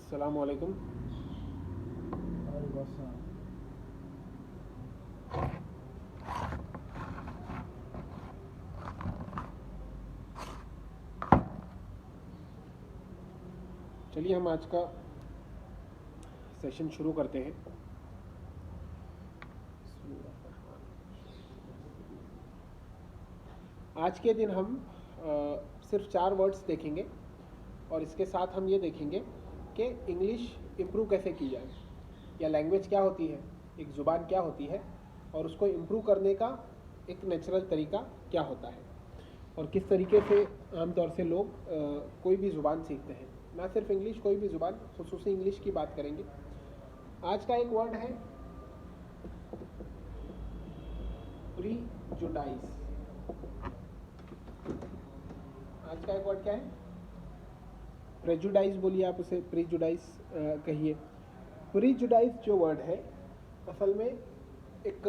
अस्सलाम वालेकुम। चलिए हम आज का सेशन शुरू करते हैं। आज के दिन हम सिर्फ 4 वर्ड्स देखेंगे और इसके साथ हम ये देखेंगे कि इंग्लिश इम्प्रूव कैसे की जाए, या लैंग्वेज क्या होती है, एक ज़ुबान क्या होती है और उसको इम्प्रूव करने का एक नेचुरल तरीका क्या होता है, और किस तरीके से आमतौर से लोग कोई भी ज़ुबान सीखते हैं। ना सिर्फ इंग्लिश, कोई भी ज़ुबान, खुसूसी इंग्लिश की बात करेंगे। आज का एक वर्ड है प्रीजुडाइज। आज का एक वर्ड क्या है? प्रेजुडाइज बोलिए आप उसे, प्रीजुडाइज कहिए। प्रीजुडाइज जो वर्ड है असल में एक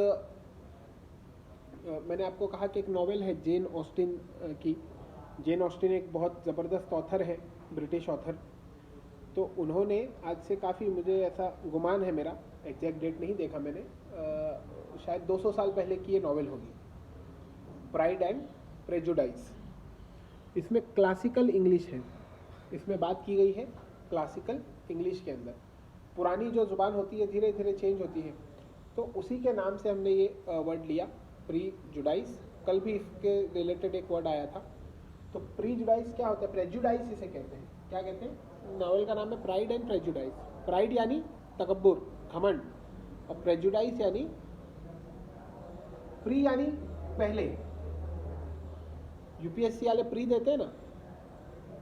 मैंने आपको कहा कि एक नॉवेल है जेन ऑस्टिन की। जेन ऑस्टिन एक बहुत ज़बरदस्त ऑथर है, ब्रिटिश ऑथर। तो उन्होंने आज से काफ़ी, मुझे ऐसा गुमान है, मेरा एग्जैक्ट डेट नहीं देखा मैंने, शायद 200 साल पहले की ये नॉवेल होगी, प्राइड एंड प्रेजुडाइज। इसमें क्लासिकल इंग्लिश है, इसमें बात की गई है क्लासिकल इंग्लिश के अंदर। पुरानी जो ज़ुबान होती है धीरे धीरे चेंज होती है, तो उसी के नाम से हमने ये वर्ड लिया, प्रीजुडाइज। कल भी इसके रिलेटेड एक वर्ड आया था। तो प्रीजुडाइज क्या होता है? प्रेजुडाइज इसे कहते हैं। क्या कहते हैं? नॉवेल का नाम है प्राइड एंड प्रेजुडाइज। प्राइड यानी तकब्बुर, घमंड, और प्रेजुडाइज यानी प्री यानी पहले। यूपीएससी वाले प्री देते हैं ना,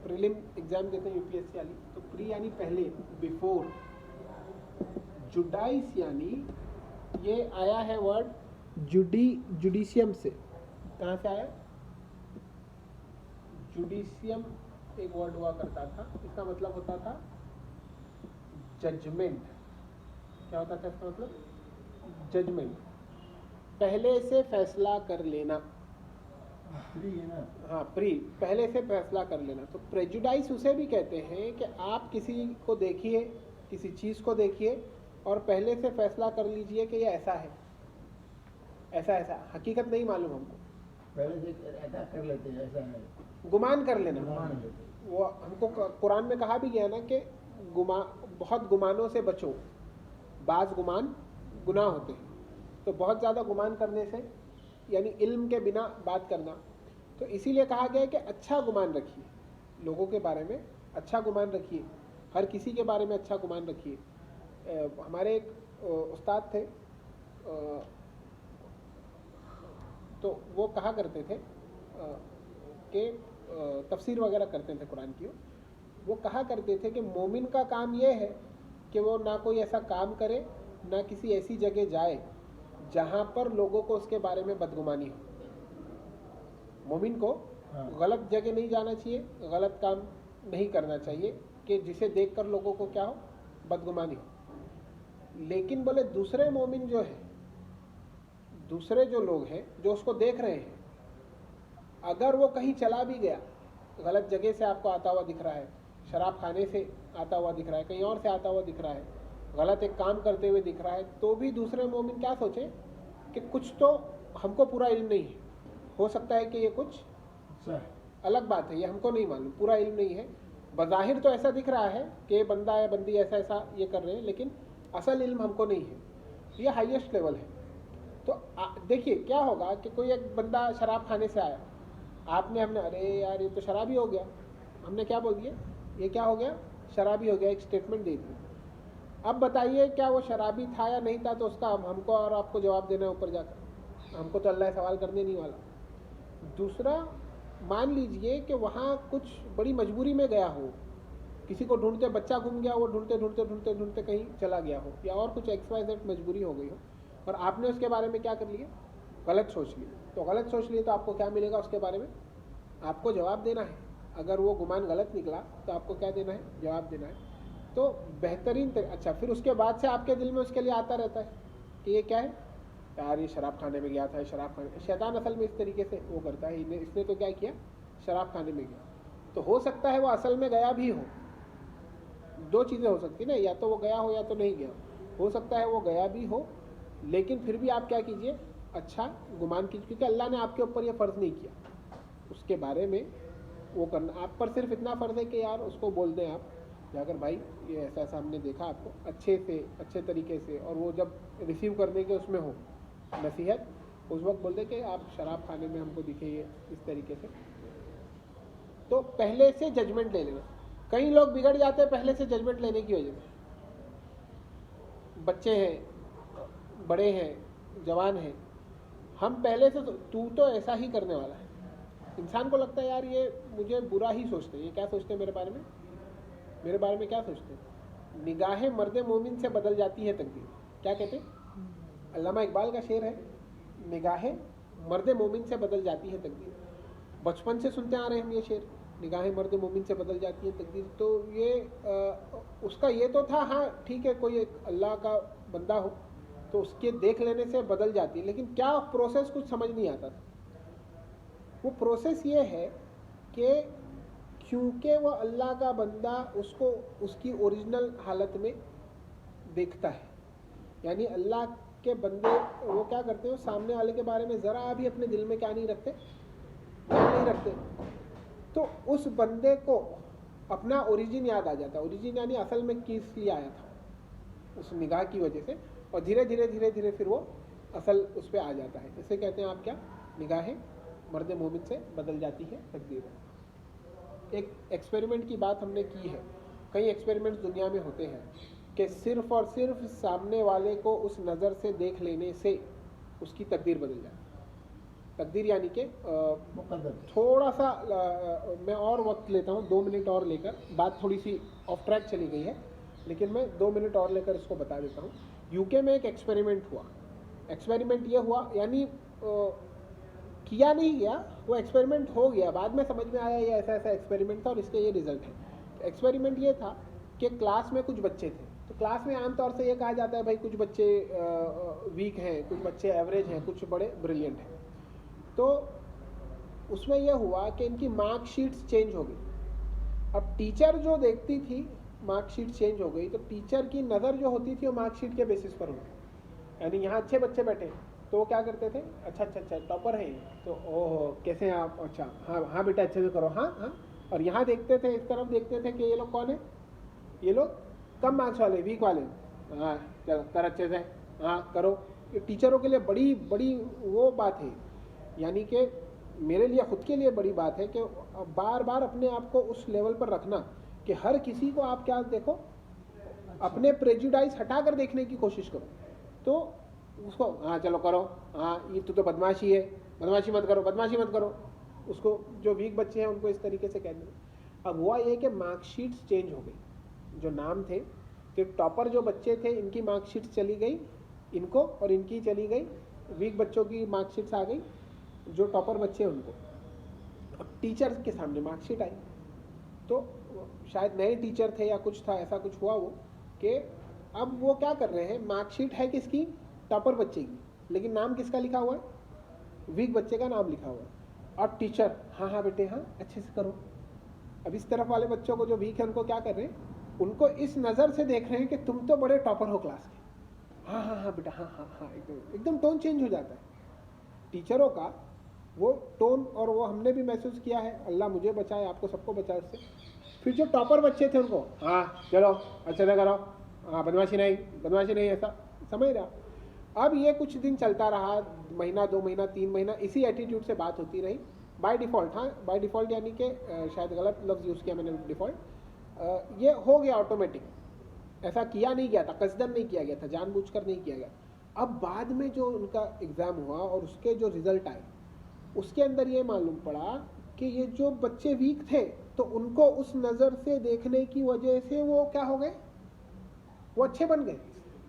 प्रीलिम एग्जाम देते हैं यूपीएससी वाली, तो प्री यानी पहले, बिफोर। जुडाइस यानी, ये आया है वर्ड जुडिशियम से। कहाँ से आया? जुडिशियम एक वर्ड हुआ करता था, इसका मतलब होता था जजमेंट। क्या होता था इसका मतलब? जजमेंट, पहले से फैसला कर लेना। प्री है ना? हाँ, प्री, पहले से फैसला कर लेना। तो प्रेजुडाइस उसे भी कहते हैं कि आप किसी को देखिए, किसी चीज़ को देखिए और पहले से फैसला कर लीजिए कि ये ऐसा है, ऐसा ऐसा। हकीकत नहीं मालूम हमको, पहले से ऐसा कर लेते हैं, ऐसा है, गुमान कर लेना। गुमान लेते हैं। वो हमको कुरान में कहा भी गया ना कि बहुत गुमानों से बचो, बाज गुमान गुनाह होते हैं। तो बहुत ज़्यादा गुमान करने से, यानी इल्म के बिना बात करना। तो इसीलिए कहा गया है कि अच्छा गुमान रखिए, लोगों के बारे में अच्छा गुमान रखिए, हर किसी के बारे में अच्छा गुमान रखिए। हमारे एक उस्ताद थे, तो वो कहा करते थे कि तफसीर वगैरह करते थे कुरान की। वो कहा करते थे कि मोमिन का काम ये है कि वो ना कोई ऐसा काम करे, ना किसी ऐसी जगह जाए जहाँ पर लोगों को उसके बारे में बदगुमानी हो। मोमिन को गलत जगह नहीं जाना चाहिए, गलत काम नहीं करना चाहिए कि जिसे देखकर लोगों को क्या हो, बदगुमानी हो। लेकिन बोले दूसरे मोमिन जो है, दूसरे जो लोग हैं जो उसको देख रहे हैं, अगर वो कहीं चला भी गया, गलत जगह से आपको आता हुआ दिख रहा है, शराब खाने से आता हुआ दिख रहा है, कहीं और से आता हुआ दिख रहा है, गलत एक काम करते हुए दिख रहा है, तो भी दूसरे मोमिन क्या सोचे कि कुछ तो हमको पूरा इल्म नहीं है, हो सकता है कि ये कुछ अलग बात है, ये हमको नहीं मालूम, पूरा इल्म नहीं है। बज़ाहिर तो ऐसा दिख रहा है कि बंदा या बंदी ऐसा ऐसा ये कर रहे हैं, लेकिन असल इल्म हमको नहीं है। ये हाईएस्ट लेवल है। तो देखिए क्या होगा कि कोई एक बंदा शराब खाने से आया, हमने अरे यार ये तो शराबी हो गया, हमने क्या बोल दिया, ये क्या हो गया, शराबी हो गया, एक स्टेटमेंट दे दी। अब बताइए क्या वो शराबी था या नहीं था, तो उसका हमको और आपको जवाब देना है ऊपर जाकर, हमको तो अल्लाह सवाल करने नहीं वाला। दूसरा, मान लीजिए कि वहाँ कुछ बड़ी मजबूरी में गया हो, किसी को ढूंढते, बच्चा घूम गया, वो ढूंढते ढूंढते ढूंढते ढूंढते कहीं चला गया हो, या और कुछ XYZ मजबूरी हो गई हो, और आपने उसके बारे में क्या कर लिया, गलत सोच लिया। तो गलत सोच लिए तो आपको क्या मिलेगा उसके बारे में? आपको जवाब देना है। अगर वो गुमान गलत निकला तो आपको क्या देना है, जवाब देना है। तो बेहतरीन अच्छा, फिर उसके बाद से आपके दिल में उसके लिए आता रहता है कि ये क्या है, यार ये शराब खाने में गया था, शराब खाने। शैतान असल में इस तरीके से वो करता है, इसने तो क्या किया, शराब खाने में गया। तो हो सकता है वो असल में गया भी हो, दो चीज़ें हो सकती है ना, या तो वो गया हो या तो नहीं गया हो सकता है वो गया भी हो, लेकिन फिर भी आप क्या कीजिए, अच्छा गुमान कीजिए, क्योंकि अल्लाह ने आपके ऊपर ये फ़र्ज़ नहीं किया उसके बारे में वो करना। आप पर सिर्फ इतना फ़र्ज़ है कि यार उसको बोल दें आप जाकर, भाई ये ऐसा ऐसा हमने देखा आपको, अच्छे से अच्छे तरीके से, और वो जब रिसीव करने के उसमें हो नसीहत, उस वक्त बोल दे कि आप शराब खाने में हमको दिखे ये इस तरीके से। तो पहले से जजमेंट ले लेना। कई लोग बिगड़ जाते हैं पहले से जजमेंट लेने की वजह से। बच्चे हैं, बड़े हैं, जवान हैं, हम पहले से तू तो ऐसा ही करने वाला है। इंसान को लगता है यार ये मुझे बुरा ही सोचते हैं, ये क्या सोचते हैं मेरे बारे में, मेरे बारे में क्या सोचते हैं। निगाहें मर्द मोमिन से बदल जाती है तकदीर। क्या कहते हैं, अल्लामा इकबाल का शेर है, निगाहें मर्द मोमिन से बदल जाती है तकदीर। बचपन से सुनते आ रहे हैं हम ये शेर, निगाहें मर्द मोमिन से बदल जाती है तकदीर। तो ये उसका ये तो था, हाँ ठीक है, कोई एक अल्लाह का बंदा हो तो उसके देख लेने से बदल जाती है, लेकिन क्या प्रोसेस कुछ समझ नहीं आता था। वो प्रोसेस ये है कि क्योंकि वह अल्लाह का बंदा उसको उसकी ओरिजिनल हालत में देखता है, यानी अल्लाह के बंदे वो क्या करते हैं, सामने वाले के बारे में ज़रा भी अपने दिल में क्या नहीं रखते, नहीं रखते। तो उस बंदे को अपना ओरिजिन याद आ जाता है। ओरिजिन यानी असल में किस लिए आया था, उस निगाह की वजह से, और धीरे धीरे धीरे धीरे फिर वो असल उस पर आ जाता है। इसे कहते हैं आप क्या, निगाहें मर्द मोमिन से बदल जाती है तकदीर। एक एक्सपेरिमेंट की बात हमने की है, कई एक्सपेरिमेंट्स दुनिया में होते हैं कि सिर्फ और सिर्फ सामने वाले को उस नज़र से देख लेने से उसकी तकदीर बदल जाए। तकदीर यानी कि थोड़ा सा मैं और वक्त लेता हूँ, 2 मिनट और लेकर, बात थोड़ी सी ऑफ ट्रैक चली गई है, लेकिन मैं 2 मिनट और लेकर इसको बता देता हूँ। यूके में एक एक्सपेरिमेंट हुआ। एक्सपेरिमेंट ये हुआ, यानी किया नहीं गया, वो एक्सपेरिमेंट हो गया, बाद में समझ में आया ये ऐसा ऐसा एक्सपेरिमेंट था और इसके ये रिजल्ट है। एक्सपेरिमेंट ये था कि क्लास में कुछ बच्चे थे, तो क्लास में आमतौर से ये कहा जाता है भाई कुछ बच्चे वीक हैं, कुछ बच्चे एवरेज हैं, कुछ बड़े ब्रिलियंट हैं। तो उसमें यह हुआ कि इनकी मार्कशीट्स चेंज हो गई। अब टीचर जो देखती थी मार्कशीट चेंज हो गई, तो टीचर की नज़र जो होती थी वो मार्कशीट के बेसिस पर होती। यानी यहाँ अच्छे बच्चे बैठे तो वो क्या करते थे, अच्छा अच्छा अच्छा टॉपर है तो ओहो कैसे हैं आप, अच्छा हाँ हाँ बेटा अच्छे से करो, हाँ हाँ। और यहाँ देखते थे, इस तरफ देखते थे कि ये लोग कौन है, ये लोग कम मार्क्स वाले, वीक वाले, हाँ चलो कर अच्छे से, हाँ करो। ये टीचरों के लिए बड़ी बड़ी वो बात है, यानी कि मेरे लिए ख़ुद के लिए बड़ी बात है कि बार बार अपने आप को उस लेवल पर रखना कि हर किसी को आप क्या देखो, अपने प्रेजुडाइज हटा कर देखने की कोशिश करो। तो उसको हाँ चलो करो, हाँ ये तो बदमाशी है, बदमाशी मत करो, बदमाशी मत करो। उसको जो वीक बच्चे हैं उनको इस तरीके से कह देना। अब हुआ ये कि मार्कशीट्स चेंज हो गई, जो नाम थे कि टॉपर जो बच्चे थे इनकी मार्कशीट्स चली गई इनको, और इनकी चली गई, वीक बच्चों की मार्कशीट्स आ गई, जो टॉपर बच्चे हैं उनको। अब टीचर के सामने मार्कशीट आई, तो शायद नए टीचर थे या कुछ था, ऐसा कुछ हुआ वो कि अब वो क्या कर रहे हैं, मार्कशीट है किसकी, टॉपर बच्चे की, लेकिन नाम किसका लिखा हुआ है, वीक बच्चे का नाम लिखा हुआ है। और टीचर हाँ हाँ बेटे हाँ अच्छे से करो। अब इस तरफ वाले बच्चों को जो वीक है उनको क्या कर रहे हैं, उनको इस नज़र से देख रहे हैं कि तुम तो बड़े टॉपर हो क्लास के, हाँ हाँ हाँ बेटा हाँ हाँ हाँ, एकदम एकदम टोन चेंज हो जाता है टीचरों का, वो टोन। और वो हमने भी महसूस किया है, अल्लाह मुझे बचाए आपको सबको बचाए उससे। फिर जो टॉपर बच्चे थे उनको हाँ चलो अच्छे से करो, हाँ बदमाशी नहीं, ऐसा समझ रहा। अब ये कुछ दिन चलता रहा, महीना 2 महीना 3 महीना इसी एटीट्यूड से बात होती रही बाय डिफ़ॉल्ट। हाँ बाय डिफ़ॉल्ट यानी कि शायद गलत लफ्ज़ यूज़ किया मैंने, डिफ़ॉल्ट ये हो गया ऑटोमेटिक, ऐसा किया नहीं गया था, कसदन नहीं किया गया था, जानबूझकर नहीं किया गया। अब बाद में जो उनका एग्ज़ाम हुआ और उसके जो रिज़ल्ट आए, उसके अंदर ये मालूम पड़ा कि ये जो बच्चे वीक थे तो उनको उस नज़र से देखने की वजह से वो क्या हो गए, वो अच्छे बन गए।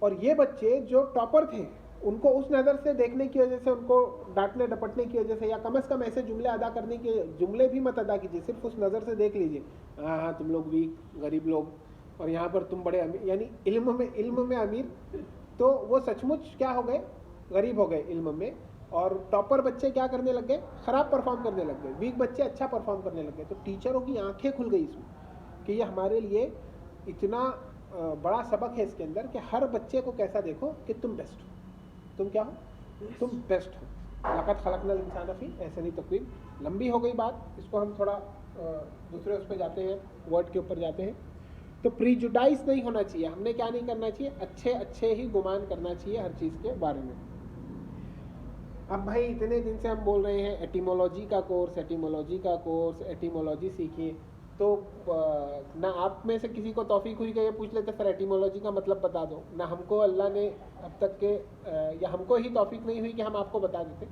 और ये बच्चे जो टॉपर थे उनको उस नज़र से देखने की वजह से, उनको डांटने डपटने की वजह से, या कम से कम ऐसे जुमले अदा करने के, जुमले भी मत अदा कीजिए, सिर्फ उस नज़र से देख लीजिए, हाँ हाँ तुम लोग वीक गरीब लोग, और यहाँ पर तुम बड़े अमीर, यानी इल्म में अमीर। तो वो सचमुच क्या हो गए, गरीब हो गए इल्म में। और टॉपर बच्चे क्या करने लग गए, ख़राब परफॉर्म करने लग गए, वीक बच्चे अच्छा परफॉर्म करने लग गए। तो टीचरों की आंखें खुल गई इसमें कि ये हमारे लिए इतना बड़ा सबक है इसके अंदर कि हर बच्चे को कैसा देखो कि तुम बेस्ट हो, तुम क्या हो, तुम बेस्ट हो। लक़द खलक़नल इंसान फ़ी अहसनी तक़वीम। लंबी हो गई बात, इसको हम थोड़ा दूसरे उस पर जाते हैं, वर्ड के ऊपर जाते हैं। तो प्रीजुडाइज नहीं होना चाहिए, हमने क्या नहीं करना चाहिए, अच्छे अच्छे ही गुमान करना चाहिए हर चीज़ के बारे में। अब भाई इतने दिन से हम बोल रहे हैं एटिमोलॉजी का कोर्स, एटिमोलॉजी का कोर्स, एटिमोलॉजी सीखिए, तो ना आप में से किसी को तौफीक हुई कि ये पूछ लेते सर एटिमोलॉजी का मतलब बता दो, ना हमको अल्लाह ने अब तक के या हमको ही तौफीक नहीं हुई कि हम आपको बता देते।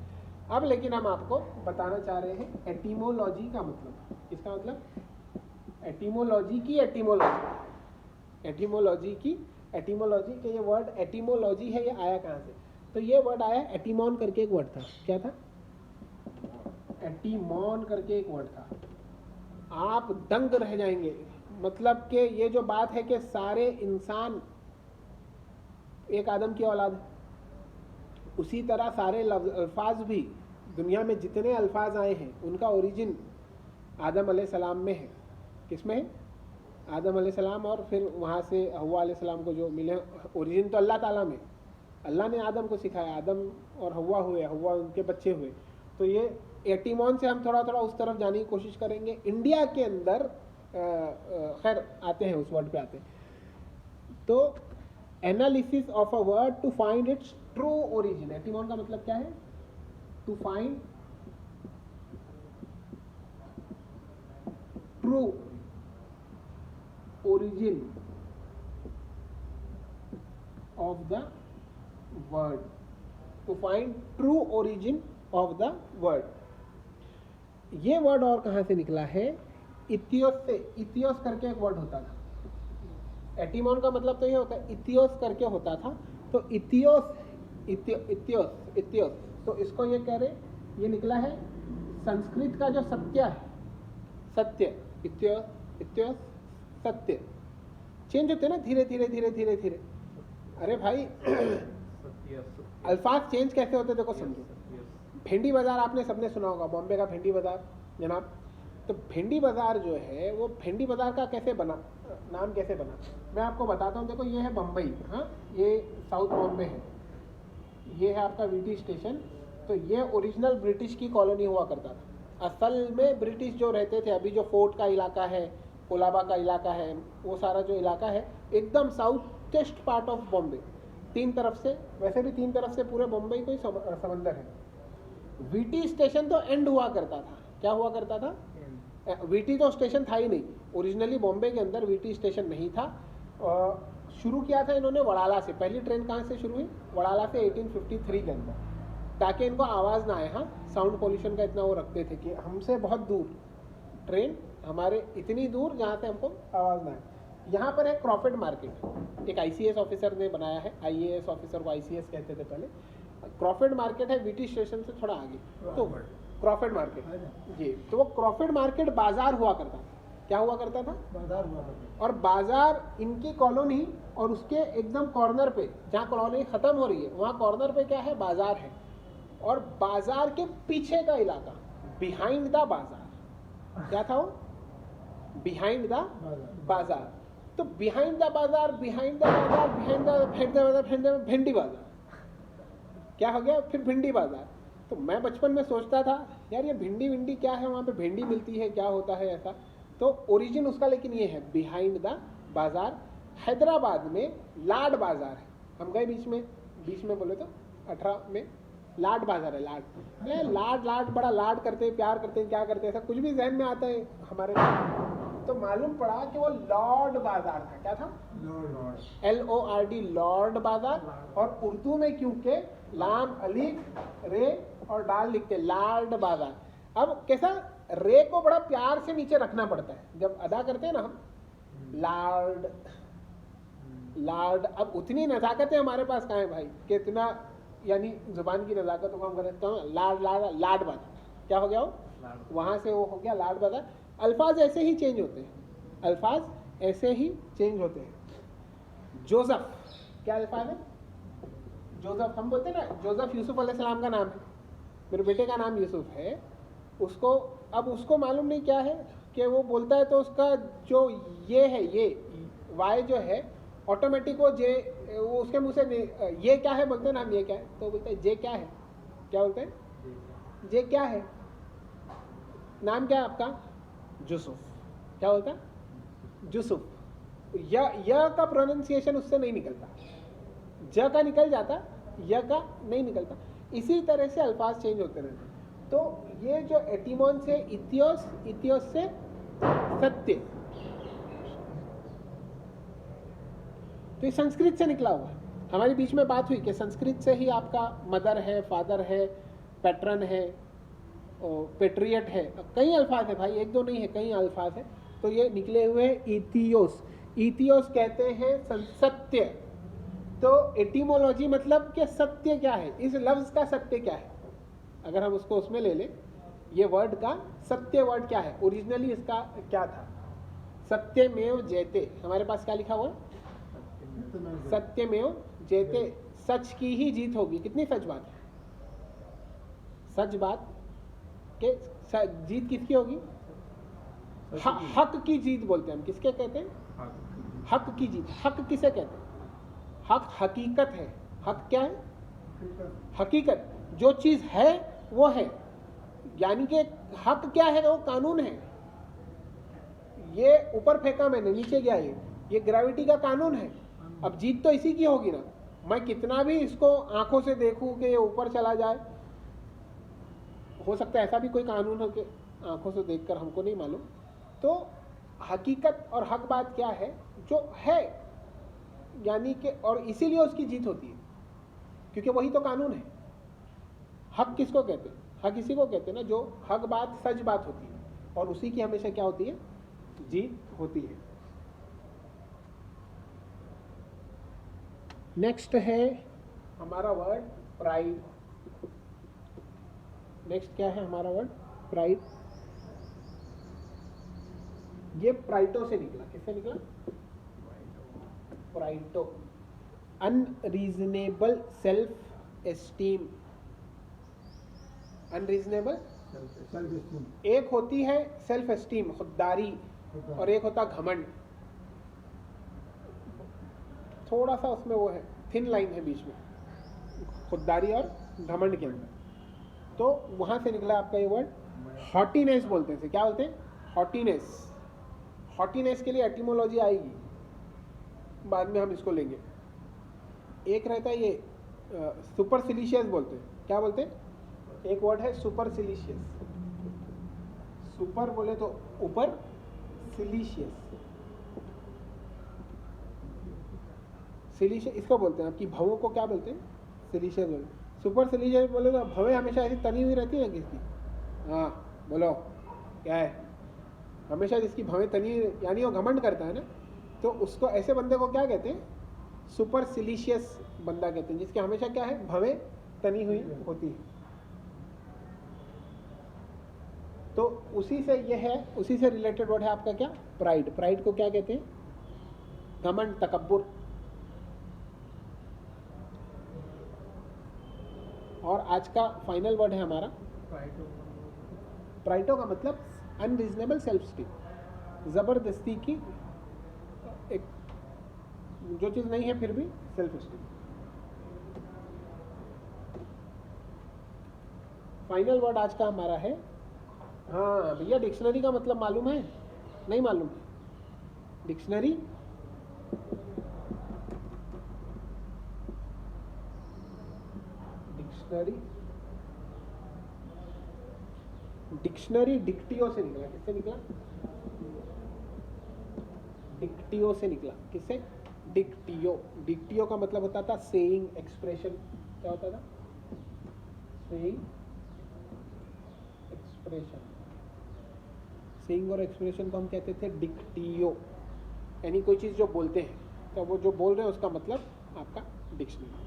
अब लेकिन हम आपको बताना चाह रहे हैं एटिमोलॉजी का मतलब। इसका मतलब एटिमोलॉजी की एटिमोलॉजी, एटिमोलॉजी की एटिमोलॉजी के ये वर्ड एटिमोलॉजी है, ये आया कहाँ से? तो ये वर्ड आया एटिमॉन करके एक वर्ड था। क्या था? एटिमॉन करके एक वर्ड था। आप दंग रह जाएंगे। मतलब कि ये जो बात है कि सारे इंसान एक आदम की औलाद है, उसी तरह सारे अल्फाज भी दुनिया में जितने अल्फाज आए हैं उनका ओरिजिन आदम अलैहिस्सलाम में है। किस में है? आदम अलैहिस्सलाम, और फिर वहाँ से हव्वा अलैहिस्सलाम को जो मिले, ओरिजिन तो अल्लाह ताला में। अल्लाह ने आदम को सिखाया, आदम और हव्वा हुए, हव्वा उनके बच्चे हुए। तो ये एटिमॉन से हम थोड़ा थोड़ा उस तरफ जाने की कोशिश करेंगे। इंडिया के अंदर खैर आते हैं, उस वर्ड पे आते हैं। तो analysis of a word to find its true origin. Etymon का मतलब क्या है? To find true origin of the word, to find true origin of the word. ये वर्ड और कहां से निकला है? इथियोस से। इथियोस करके एक वर्ड होता था। एटिमॉन का मतलब तो ये होता है, इथियोस करके होता था। तो इथियोस, इथियोस, इथियोस, तो इसको ये कह रहे, ये निकला है संस्कृत का जो सत्य है, सत्य, इथियोस, इथियोस, सत्य। चेंज होते ना धीरे धीरे धीरे धीरे धीरे। अरे भाई अल्फाज चेंज कैसे होते देखो, समझो। भेंडी बाजार आपने सबने सुना होगा, बॉम्बे का भेंडी बाजार जनाब। तो भेंडी बाजार जो है वो भेंडी बाजार का कैसे बना, नाम कैसे बना, मैं आपको बताता हूँ। देखो ये है बम्बई, हाँ ये साउथ बॉम्बे है, ये है आपका वीटी स्टेशन। तो ये ओरिजिनल ब्रिटिश की कॉलोनी हुआ करता था। असल में ब्रिटिश जो रहते थे, अभी जो फोर्ट का इलाका है, कोलाबा का इलाका है, वो सारा जो इलाका है एकदम साउथेस्ट पार्ट ऑफ बॉम्बे, तीन तरफ से, वैसे भी तीन तरफ से पूरे बॉम्बे को ही समंदर है। वीटी स्टेशन तो एंड हुआ करता था। क्या हुआ करता था? वीटी तो स्टेशन था ही नहीं ओरिजिनली, बॉम्बे के अंदर वीटी स्टेशन नहीं था। शुरू किया था इन्होंने वड़ाला से। पहली ट्रेन कहाँ से शुरू हुई? वड़ाला से 1853 के अंदर, ताकि इनको आवाज़ ना आए। हाँ, साउंड पोल्यूशन का इतना वो रखते थे कि हमसे बहुत दूर ट्रेन, हमारे इतनी दूर जहाँ से हमको आवाज़ ना आए। यहाँ पर एक क्रॉफर्ड मार्केट, एक आईसीएस ऑफिसर ने बनाया है। आईएएस ऑफिसर को आईसीएस कहते थे पहले। क्रॉफर्ड मार्केट है वीटी स्टेशन से थोड़ा आगे, तो क्रॉफर्ड मार्केट जी। तो वो क्रॉफर्ड मार्केट बाजार हुआ करता था। क्या हुआ करता था? बाजार हुआ करता। और बाजार इनकी कॉलोनी, और उसके एकदम कॉर्नर पे जहाँ कॉलोनी खत्म हो रही है वहाँ कॉर्नर पे क्या है? बाजार है। और बाजार के पीछे का इलाका, बिहाइंड द बाजार, क्या था वो? बिहाइंड द बाजार। तो बिहाइंड द बाजार, बिहाइंड द बाजार, बिहाइंड द भेंडी बाजार, क्या हो गया फिर? भिंडी बाजार। तो मैं बचपन में सोचता था यार ये भिंडी विंडी क्या है, वहाँ पे भिंडी मिलती है, क्या होता है ऐसा। तो ओरिजिन उसका लेकिन ये है बिहाइंड द बाजार। हैदराबाद में लाड बाजार है। हम गए बीच में बोले तो 18 में लाड बाजार है। लाड लाड बड़ा लाड करते हैं, प्यार करते हैं, क्या करते हैं, ऐसा कुछ भी जहन में आता है हमारे। तो मालूम पड़ा कि वो लॉर्ड बाजार था। क्या था? LORD, लॉर्ड बाजार। और उर्दू में क्योंकि लाम अलीफ रे और डाल लिखते, लार्ड बाजार। अब कैसा, रे को बड़ा प्यार से नीचे रखना पड़ता है जब अदा करते हैं ना हम, लार्ड लार्ड। अब उतनी नजाकतें हमारे पास कहाँ है भाई, कि इतना यानी जुबान की नजाकत को हम करते हैं। लाड लाड लाड बाजार, क्या हो गया वो? वहाँ से वो हो गया लाड बाजार। अल्फाज ऐसे ही चेंज होते हैं, अल्फाज ऐसे ही चेंज होते हैं। जोसेफ, क्या अल्फाज है? जोसेफ, हम बोलते हैं ना, जोसेफ यूसुफ अलैहिस्सलाम का नाम है, मेरे बेटे का नाम यूसुफ है। उसको अब उसको मालूम नहीं क्या है कि वो बोलता है, तो उसका जो ये है, ये वाई जो है ऑटोमेटिक वो जे, वो उसके मुंह से ये क्या है बोलते हैं ना हम, ये क्या है तो बोलते हैं जे क्या है, क्या बोलते हैं जे क्या है, नाम क्या है आपका, यूसुफ, क्या बोलता है यूसुफ, य का प्रोनाउंसिएशन उससे नहीं निकलता, ज का निकल जाता, य का नहीं निकलता। इसी तरह से अल्फाज चेंज होते रहते। तो ये जो एटिमोन से इथियोस, इथियोस से सत्य, तो ये संस्कृत से निकला हुआ है। हमारे बीच में बात हुई कि संस्कृत से ही आपका मदर है, फादर है, पैट्रन है, पेट्रियट है, कई अल्फाज है भाई, एक दो नहीं है, कई अल्फाज है। तो ये निकले हुए इथियोस, इथियोस कहते हैं सत्य। तो एटिमोलॉजी मतलब कि सत्य क्या है, इस लफ्ज का सत्य क्या है, अगर हम उसको उसमें ले लें, ये वर्ड का सत्य वर्ड क्या है, ओरिजिनली इसका क्या था, सत्यमेव जयते, हमारे पास क्या लिखा हुआ, सत्यमेव जयते, सच की ही जीत होगी। कितनी सच बात है, सच बात के जीत किसकी होगी, हक की जीत बोलते हैं हम, किसके कहते हैं, हक की जीत। हक किसे कहते हैं, हक हकीकत है, हक क्या है, हकीकत, जो चीज है वो है, यानी कि हक क्या है, वो कानून है। ये ऊपर फेंका मैंने, नीचे गया, ये ग्रेविटी का कानून है। अब जीत तो इसी की होगी ना, मैं कितना भी इसको आंखों से देखूं कि ये ऊपर चला जाए, हो सकता है ऐसा भी कोई कानून हो कि आंखों से देखकर हमको नहीं मालूम। तो हकीकत और हक बात क्या है, जो है, यानी कि, और इसीलिए उसकी जीत होती है क्योंकि वही तो कानून है। हक किसको कहते हैं, हक इसी को कहते हैं ना, जो हक बात सच बात होती है, और उसी की हमेशा क्या होती है, जीत होती है। नेक्स्ट है हमारा वर्ड प्राइड। नेक्स्ट क्या है हमारा वर्ड, प्राइड। ये प्राइटो से निकला, किससे निकला, प्राइटो, अनरीजनेबल सेल्फ एस्टीम। अनरीजनेबल, एक होती है सेल्फ एस्टीम, खुददारी, और एक होता घमंड। थोड़ा सा उसमें वो है, थिन लाइन है बीच में, खुददारी और घमंड के अंदर। तो वहां से निकला आपका ये वर्ड हॉटीनेस बोलते हैं। क्या बोलते हैं, हॉटीनेस। हॉटीनेस के लिए एटिमोलॉजी आएगी, बाद में हम इसको लेंगे। एक रहता है ये सुपरसिलिशियस बोलते हैं। क्या बोलते हैं, एक वर्ड है सुपरसिलिशियस, सुपर बोले तो ऊपर, सिलिशियस, सिलिशियस इसको बोलते हैं। आपकी भवों को क्या बोलते हैं, सिलिशियस बोलते हैं। सुपर सिलिशियस बोले तो भवें हमेशा ऐसी तनी हुई रहती है किसकी, हाँ बोलो क्या है, हमेशा जिसकी भवें तनी, यानी वो घमंड करता है ना, तो उसको, ऐसे बंदे को क्या कहते हैं, सुपर सिलिशियस बंदा कहते हैं, जिसके हमेशा क्या है, भवें तनी हुई होती है। तो उसी से ये है, उसी से रिलेटेड वर्ड है आपका क्या, प्राइड। प्राइड को क्या कहते हैं, घमंड, तकब्बुर। और आज का फाइनल वर्ड है हमारा प्राइटो का मतलब अनरीजनेबल सेल्फ स्टीम, जबरदस्ती की एक, जो चीज नहीं है फिर भी सेल्फ स्टीम। फाइनल वर्ड आज का हमारा है, हाँ भैया डिक्शनरी का मतलब मालूम है, नहीं मालूम, डिक्शनरी, डिक्शनरी, डिक्शनरी डिक्टियो से निकला। किससे निकला, डिक्टियो से निकला। किससे, डिक्टियो। डिक्टियो का मतलब होता था सेइंग, एक्सप्रेशन। क्या होता था, सेइंग, एक्सप्रेशन। सेइंग और एक्सप्रेशन को हम कहते थे डिक्टियो, यानी कोई चीज़ जो बोलते हैं, तो वो जो बोल रहे हैं उसका मतलब आपका डिक्शनरी।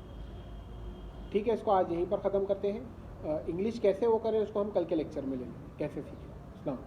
ठीक है, इसको आज यहीं पर ख़त्म करते हैं। इंग्लिश कैसे वो करें उसको हम कल के लेक्चर में लेंगे, कैसे सीखें। अस्सलाम।